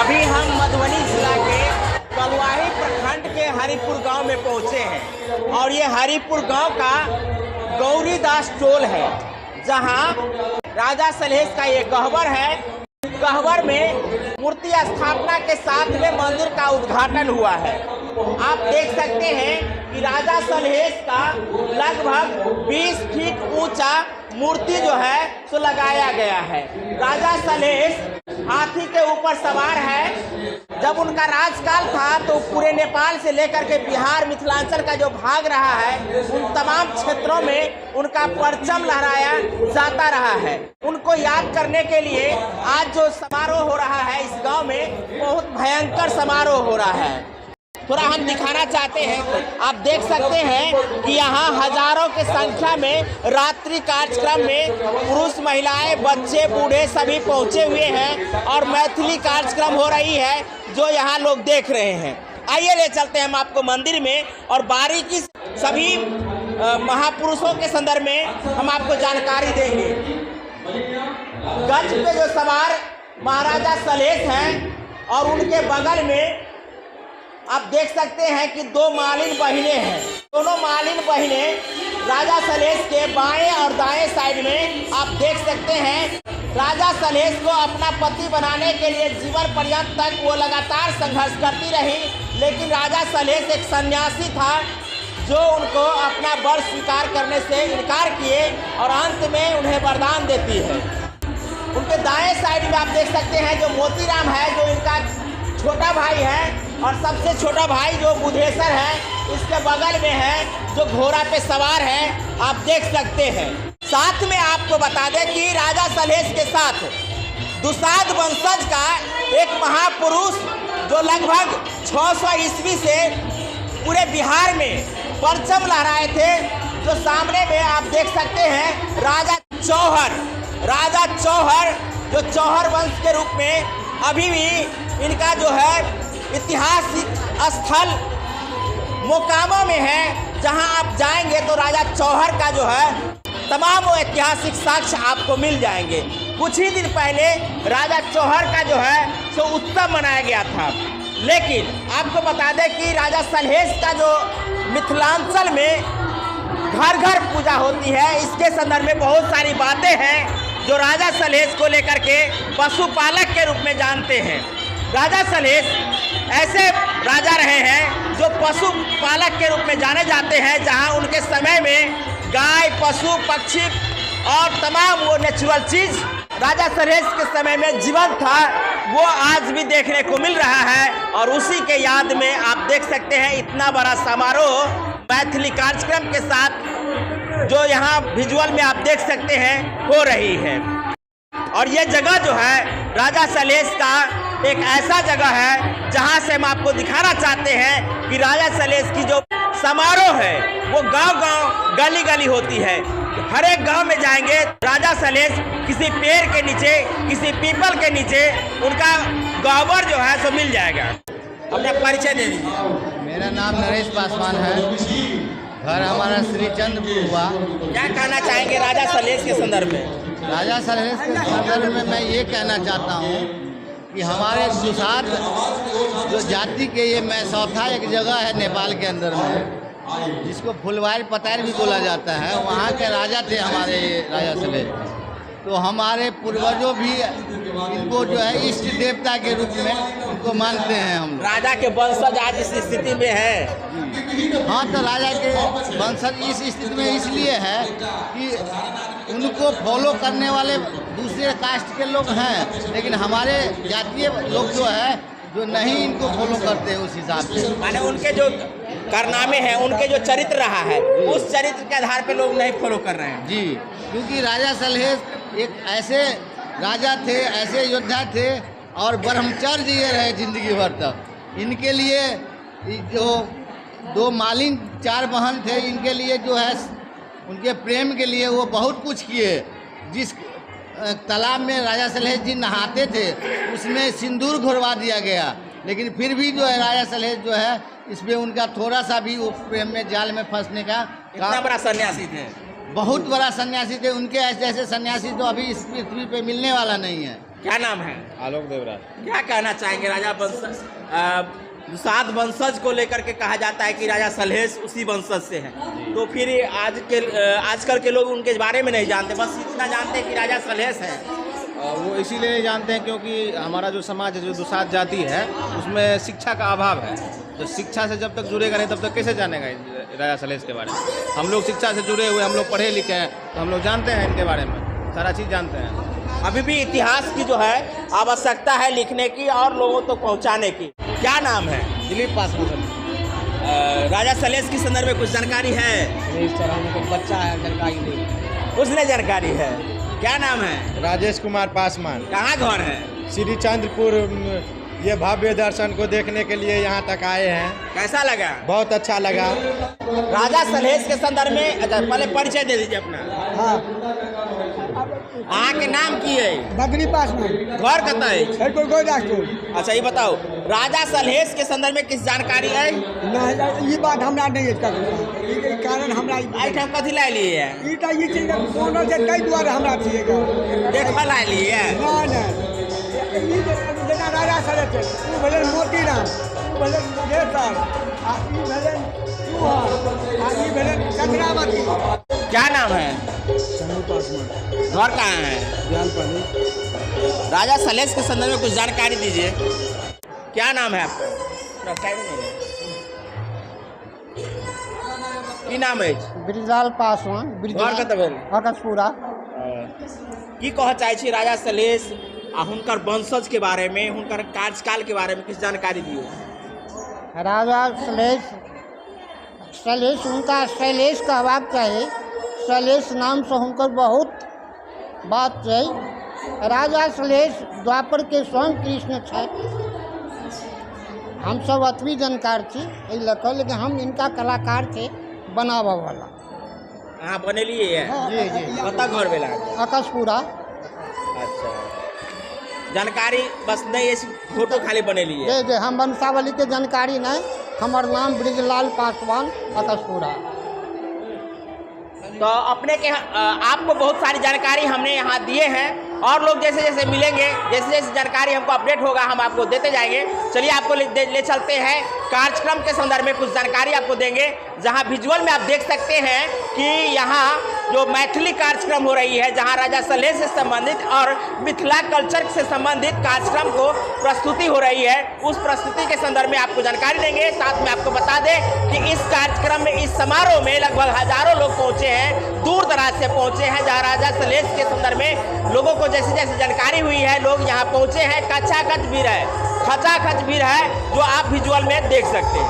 अभी हम मधुबनी जिला के कलवाही प्रखंड के हरिपुर गांव में पहुंचे हैं और ये हरिपुर गांव का गौरीदास टोल है, जहां राजा सलहेश का ये गहवर है। गहवर में मूर्ति स्थापना के साथ में मंदिर का उद्घाटन हुआ है। आप देख सकते हैं कि राजा सलहेश का लगभग 20 फीट ऊंचा मूर्ति जो है सो लगाया गया है। राजा सलहेश हाथी के ऊपर सवार है। जब उनका राजकाल था तो पूरे नेपाल से लेकर के बिहार मिथिलांचल का जो भाग रहा है उन तमाम क्षेत्रों में उनका परचम लहराया जाता रहा है। उनको याद करने के लिए आज जो समारोह हो रहा है इस गांव में बहुत भयंकर समारोह हो रहा है। थोड़ा हम दिखाना चाहते हैं। आप देख सकते हैं कि यहाँ हजारों के संख्या में रात्रि कार्यक्रम में पुरुष, महिलाएं, बच्चे, बूढ़े सभी पहुँचे हुए हैं और मैथिली कार्यक्रम हो रही है जो यहाँ लोग देख रहे हैं। आइए ले चलते हैं हम आपको मंदिर में और बारीकी सभी महापुरुषों के संदर्भ में हम आपको जानकारी देंगे। गज पे जो सवार महाराजा सलहेश हैं और उनके बगल में आप देख सकते हैं कि दो मालिन बहिनें हैं। दोनों मालिन बहिनें राजा सलहेश के बाएं और दाएं साइड में आप देख सकते हैं। राजा सलहेश को अपना पति बनाने के लिए जीवन पर्यंत तक वो लगातार संघर्ष करती रही, लेकिन राजा सलहेश एक सन्यासी था जो उनको अपना वर स्वीकार करने से इनकार किए और अंत में उन्हें वरदान देती है। उनके दाएं साइड में आप देख सकते हैं जो मोतीराम है, जो इनका छोटा भाई है, और सबसे छोटा भाई जो बुधेश्वर है इसके बगल में है जो घोड़ा पे सवार है, आप देख सकते हैं। साथ में आपको बता दें कि राजा सलहेश के साथ दुसाध वंशज का एक महापुरुष जो लगभग 600 ईस्वी से पूरे बिहार में परचम लहराए थे, जो सामने में आप देख सकते हैं राजा चौहर जो चौहर वंश के रूप में अभी भी इनका जो है ऐतिहासिक स्थल मोकामा में है, जहां आप जाएंगे तो राजा चौहर का जो है तमाम वो ऐतिहासिक साक्ष्य आपको मिल जाएंगे। कुछ ही दिन पहले राजा चौहर का जो है सो उत्सव मनाया गया था, लेकिन आपको बता दें कि राजा सलहेश का जो मिथिलांचल में घर घर पूजा होती है, इसके संदर्भ में बहुत सारी बातें हैं जो राजा सलहेश को लेकर के पशुपालक के रूप में जानते हैं। राजा सलहेश ऐसे राजा रहे हैं जो पशुपालक के रूप में जाने जाते हैं, जहां उनके समय में गाय, पशु, पक्षी और तमाम वो नेचुरल चीज राजा सलहेश के समय में जीवन था, वो आज भी देखने को मिल रहा है। और उसी के याद में आप देख सकते हैं इतना बड़ा समारोह मैथिली कार्यक्रम के साथ जो यहाँ विजुअल में आप देख सकते हैं हो रही है। और ये जगह जो है राजा सलहेश का एक ऐसा जगह है जहां से हम आपको दिखाना चाहते हैं कि राजा सलहेश की जो समारोह है वो गांव-गांव, गली-गली होती है। हर एक गांव में जाएंगे राजा सलहेश किसी पेड़ के नीचे, किसी पीपल के नीचे उनका गहवर जो है सो मिल जाएगा। अपना परिचय दे दीजिए। मेरा नाम नरेश पासवान है, घर हमारा श्री चंद्रपुर हुआ। क्या कहना चाहेंगे राजा सलहेश के संदर्भ में? राजा सलहेश के संदर्भ में मैं ये कहना चाहता हूँ कि हमारे दुसाध जो जाति के ये मैसौथा एक जगह है नेपाल के अंदर में, जिसको फुलवारी पतार भी बोला जाता है, वहाँ के राजा थे हमारे राजा सलहेश। तो हमारे पूर्वजों भी इनको जो है इष्ट देवता के रूप में इनको मानते हैं। हम राजा के वंशज आज इस स्थिति में है। हाँ, तो राजा के वंशज इस स्थिति में इसलिए है कि उनको फॉलो करने वाले दूसरे कास्ट के लोग हैं, लेकिन हमारे जातीय लोग जो है जो नहीं इनको फॉलो करते उस हिसाब से। माने उनके जो कारनामे हैं, उनके जो चरित्र रहा है, उस चरित्र के आधार पे लोग नहीं फॉलो कर रहे हैं। जी, क्योंकि राजा सलहेश एक ऐसे राजा थे, ऐसे योद्धा थे और ब्रह्मचर्य ये रहे जिंदगी भर तक। इनके लिए जो दो मालिन 4 बहन थे, इनके लिए जो है उनके प्रेम के लिए वो बहुत कुछ किए। जिस तालाब में राजा सलहेश जी नहाते थे उसमें सिंदूर घोरवा दिया गया, लेकिन फिर भी जो है राजा सलहेश जो है इसमें उनका थोड़ा सा भी वो प्रेम में जाल में फंसने का इतना बड़ा सन्यासी थे, बहुत बड़ा सन्यासी थे। उनके ऐसे ऐसे सन्यासी तो अभी इस पृथ्वी पे मिलने वाला नहीं है। क्या नाम है? आलोक देवराज। क्या कहना चाहेंगे राजा दुसाध वंशज को लेकर के कहा जाता है कि राजा सलहेश उसी वंशज से है, तो फिर आजकल के लोग उनके बारे में नहीं जानते, बस इतना जानते हैं कि राजा सलहेश है। वो इसीलिए नहीं जानते हैं क्योंकि हमारा जो समाज है, जो दुसाध जाति है, उसमें शिक्षा का अभाव है। तो शिक्षा से जब तक जुड़ेगा नहीं तब तक कैसे जानेगा राजा सलहेश के बारे में। हम लोग शिक्षा से जुड़े हुए, हम लोग पढ़े लिखे हैं, तो हम लोग जानते हैं इनके बारे में, सारा चीज़ जानते हैं। अभी भी इतिहास की जो है आवश्यकता है लिखने की और लोगों तक पहुंचाने की। क्या नाम है? दिलीप पासवान। राजा सलहेश के संदर्भ में कुछ जानकारी है? बच्चा है, जानकारी नहीं। उसने जानकारी है। क्या नाम है? राजेश कुमार पासवान। कहाँ घर है? श्री चंद्रपुर। ये भव्य दर्शन को देखने के लिए यहाँ तक आए हैं। कैसा लगा? बहुत अच्छा लगा। राजा सलहेश के संदर्भ में अच्छा पहले परिचय दे दीजिए अपना। हाँ, अहाँ के नाम की है? बद्री पासवान। घर कतऽ है? अच्छा ये बताओ, राजा सलहेश के संदर्भ में किस जानकारी है? ये बात हमरा नहीं कारण हमरा आइटम कथी ला लिए है? ये चीज कोनो से कई द्वारा हमरा छिएगा देखा ला लिए है? ई जेना राजा सलहेश उ भेलै मोतीराम, उ भेलै मुंगेशर, आ ई भेलै चूहा, आ ई भेलै चंद्रावती। क्या नाम है? शंभू पासवान। घर कहाँ है? ज्ञानपाली। राजा सलहेश के संदर्भ में कुछ जानकारी दीजिए। क्या नाम है आपका? थोड़ा साइड में ले। की नाम है? ब्रिजलाल पासवान। घर कतऽ भेल? आकाशपुरा। की कह चाहे छी राजा सलहेश आ हुनकर वंशज के बारे में, हुनकर कार्यकाल के बारे में किछु जानकारी दियो। राजा सलहेश हुनका शैलेश कहबाक चाही। शैलेश नाम से हुनकर बहुत बात छै। राजा सलहेश द्वापर के स्वयं कृष्ण छथि। हम सब अतवी जानकार छी एहि लऽ कऽ, लेकिन हम इनका कलाकार थे बनाबऽ वाला। अहाँ बनेलिए है? जी जी। कतऽ घर भेल? आकाशपुरा। अच्छा, जानकारी बस नहीं, फोटो खाली बनेली है? जी जी, हम वंशावली के जानकारी नहीं। हमार नाम ब्रिजलाल पासवान, आकाशपुरा। तो अपने के आपको बहुत सारी जानकारी हमने यहाँ दिए हैं, और लोग जैसे जैसे मिलेंगे, जैसे जैसे जानकारी हमको अपडेट होगा हम आपको देते जाएंगे। चलिए आपको ले चलते हैं कार्यक्रम के संदर्भ में, कुछ जानकारी आपको देंगे, जहाँ विजुअल में आप देख सकते हैं कि यहाँ जो मैथिली कार्यक्रम हो रही है, जहाँ राजा सलहेश से संबंधित और मिथिला कल्चर से संबंधित कार्यक्रम को प्रस्तुति हो रही है, उस प्रस्तुति के संदर्भ में आपको जानकारी देंगे। साथ में आपको बता दें कि इस कार्यक्रम में, इस समारोह में लगभग हजारों लोग पहुँचे हैं, दूर दराज से पहुँचे हैं, जहाँ राजा सलहेश के संदर्भ में लोगों को जैसे जैसे जानकारी हुई है, लोग यहाँ पहुँचे हैं। खचाखच भीड़ है, जो आप विजुअल में देख सकते हैं।